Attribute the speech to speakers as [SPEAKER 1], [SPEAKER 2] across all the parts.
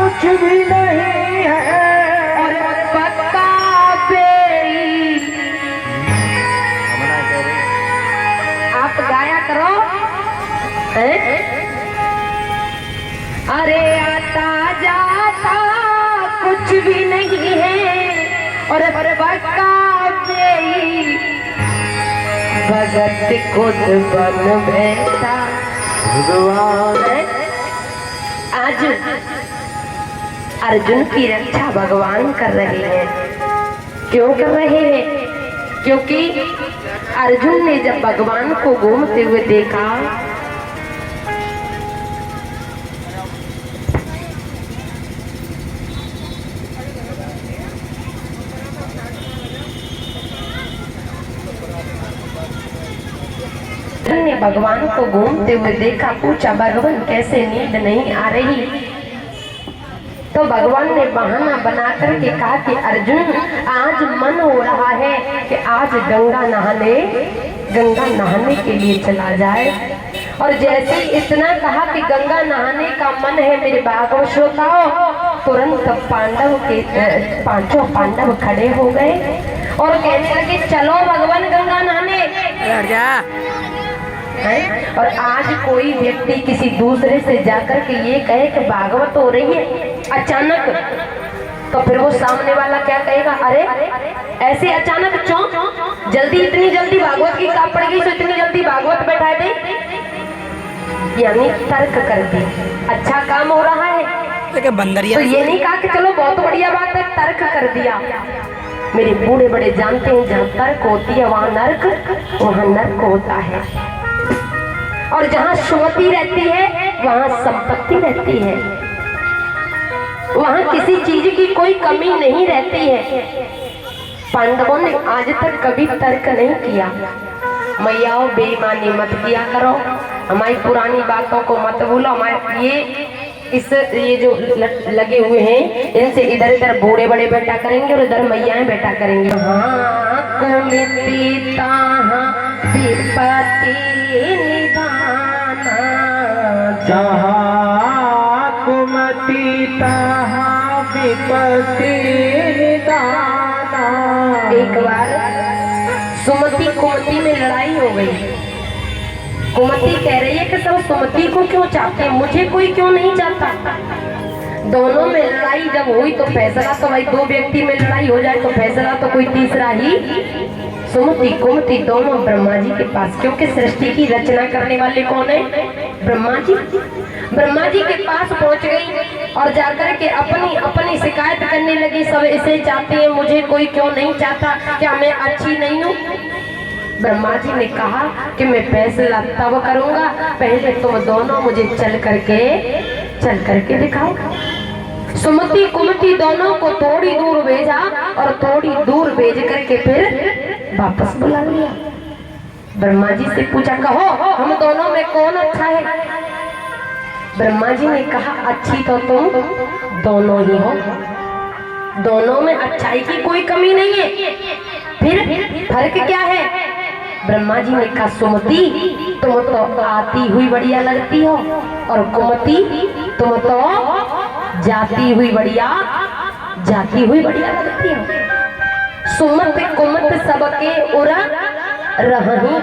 [SPEAKER 1] कुछ भी नहीं है
[SPEAKER 2] और पक्का बेई। आप गाया करो। अरे आता जाता कुछ भी नहीं है और पक्का बेई। भगत खुद बन बैठा
[SPEAKER 1] भगवान।
[SPEAKER 2] आज अर्जुन की रक्षा भगवान कर रहे हैं। क्यों कर रहे हैं? क्योंकि अर्जुन ने जब भगवान को घूमते हुए देखा ने भगवान को घूमते हुए देखा, पूछा भगवान कैसे नींद नहीं आ रही? तो भगवान ने बहाना बना करके कहा कि अर्जुन आज मन हो रहा है कि आज गंगा नहाने के लिए चला जाए। और जैसे ही इतना कहा कि गंगा नहाने का मन है मेरे भागवत श्रोताओ, तुरंत पांचों पांडव खड़े हो गए और कहने लगे चलो भगवान गंगा नहाने। और आज कोई व्यक्ति किसी दूसरे से जाकर के ये कहे कि भागवत हो रही है अचानक, तो फिर वो सामने वाला क्या कहेगा? अरे ऐसे अचानक क्यों? इतनी जल्दी भागवत की किताब पड़ गई तो इतनी जल्दी भागवत बैठा दे, यानी तर्क कर दी। अच्छा काम हो रहा है
[SPEAKER 1] बंदरिया।
[SPEAKER 2] तो ये नहीं कहा कि चलो बहुत बढ़िया बात है, तर्क कर दिया। मेरे बूढ़े बड़े जानते हैं जहाँ तर्क होती है वहाँ नर्क होता है। और जहाँ सुमति रहती है वहाँ संपत्ति रहती है, वहाँ किसी चीज की कोई कमी नहीं रहती है। पांडवों ने आज तक कभी तर्क नहीं किया। मैयाओं बेईमानी मत किया करो, हमारी पुरानी बातों को मत भूलो। हमारे ये जो लगे हुए हैं इनसे इधर इधर बूढ़े बड़े बैठा करेंगे और इधर मैयाएं बैठा करेंगे।
[SPEAKER 1] जहाँ कुमति तहाँ विपत्ति निदाना।
[SPEAKER 2] एक बार सुमति कुमति में लड़ाई हो गई। कुमति कह रही है कि सब सुमति को क्यों चाहते हैं, मुझे कोई क्यों नहीं चाहता। दोनों में लड़ाई जब हुई तो फैसला तो भाई दो व्यक्ति में लड़ाई हो जाए तो फैसला तो कोई तीसरा ही। सुमति कुमति दोनों ब्रह्मा जी के पास, क्योंकि सृष्टि की रचना करने वाले कौन है? ब्रह्मा जी। ब्रह्मा जी के पास पहुंच गई और जाकर के अपनी शिकायत करने लगी। सब इसे चाहते हैं, मुझे कोई क्यों नहीं चाहता? क्या मैं अच्छी नहीं हूँ? ब्रह्मा जी ने कहा कि मैं फैसला तब करूंगा, पहले तुम दोनों मुझे चल करके दिखाओ। सुमति कुमति दोनों को थोड़ी दूर भेजा और थोड़ी दूर भेज करके फिर वापस बुला लिया। ब्रह्मा जी से पूछा कहो हम दोनों में कौन अच्छा है? ब्रह्मा जी ने कहा अच्छी तो तुम दोनों ही हो, दोनों में अच्छाई की कोई कमी नहीं है, फिर फर्क क्या है? ब्रह्मा जी ने कहा सुमति तुम तो आती हुई बढ़िया लगती हो और कुमति तुम तो जाती हुई बढ़िया लगती हो। सुमत कुमत सबके उर रहनी,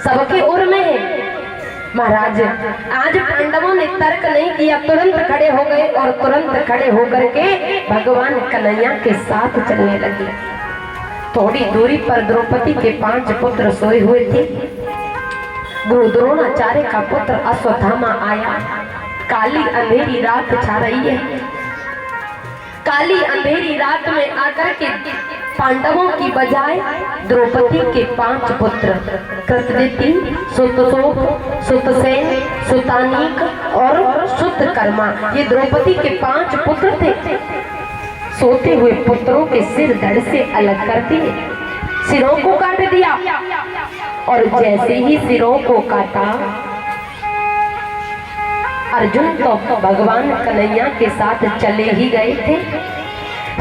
[SPEAKER 2] सबके उर में है। महाराज आज पांडवों ने तर्क नहीं किया, तुरंत खड़े हो गए और तुरंत खड़े होकर के भगवान कन्हैया के साथ चलने लगे। थोड़ी दूरी पर द्रौपदी के 5 पुत्र सोए हुए थे। गुरु द्रोणाचार्य का पुत्र अश्वत्थामा आया। काली अंधेरी रात छा रही है। काली अंधेरी रात में आकर के पांडवों की बजाय द्रौपदी के 5 पुत्र कृतदिति, सुतशोक, सुतसेन, सुतानीक और सुतकर्मा, ये द्रौपदी के 5 पुत्र थे। सोते हुए पुत्रों के सिर धड़ से अलग कर दिए, सिरों को काट दिया। और जैसे ही सिरों को काटा, अर्जुन तो भगवान कन्हैया के साथ चले ही गए थे।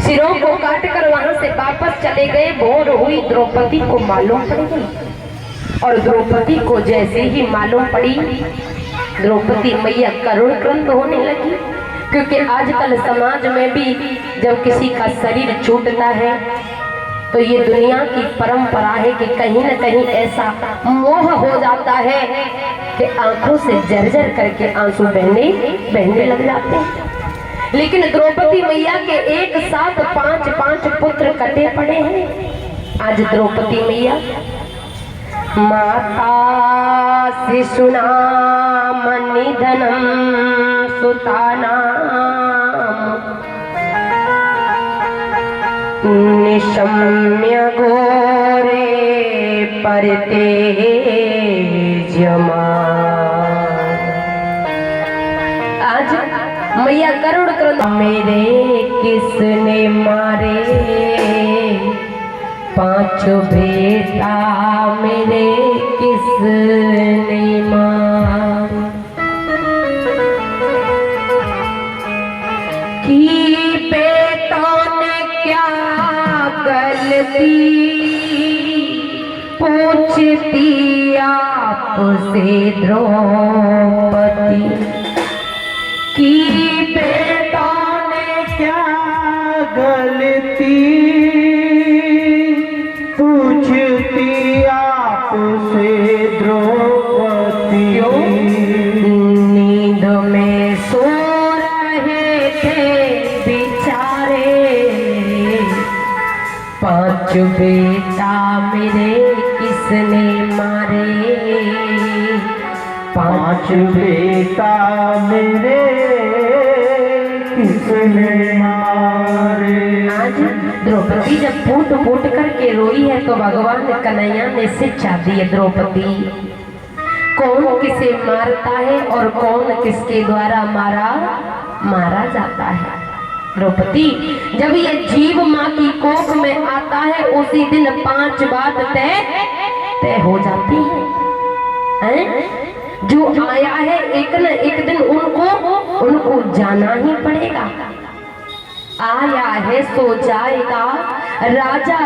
[SPEAKER 2] सिरों को काटकर वहां से वापस चले गए। भोर हुई, द्रौपदी को मालूम पड़ गई और द्रौपदी को जैसे ही मालूम पड़ी, द्रौपदी मैया करुण क्रंद होने लगी। क्योंकि आजकल समाज में भी जब किसी का शरीर छूटता है तो ये दुनिया की परंपरा है कि कहीं न कहीं ऐसा मोह हो जाता है कि आंखों से जर्जर करके आंसू बहने लग जाते हैं। लेकिन द्रौपदी मैया के एक साथ 5 पुत्र कटे पड़े हैं। आज द्रौपदी मैया माता शिशुनाम निधनम सुतानाम निशम्य घोरे परते जमा। आज मैया करुण करुण मेरे किसने मारे 5 बेटा मेरे किसने मारे कि बेटों ने क्या गलती पूछती आपसे द्रौपदी
[SPEAKER 1] कि बेटों ने क्या गलती पूछती आपसे द्रौपदी।
[SPEAKER 2] नींद में सो रहे थे बेचारे 5 बेटा मेरे किसने मारे
[SPEAKER 1] 5 बेटा मेरे किसने मारे।
[SPEAKER 2] आज द्रौपदी जब फूट फूट करके रोई है तो भगवान कन्हैया ने शिक्षा दी है द्रौपदी कौन किसे मारता है और कौन किसके द्वारा मारा जाता है। द्रौपदी जब ये जीव माँ की कोख में आता है उसी दिन 5 बात तय हो जाती है। जो आया है एक न एक दिन उनको जाना ही पड़ेगा। आया है सो जाएगा राजा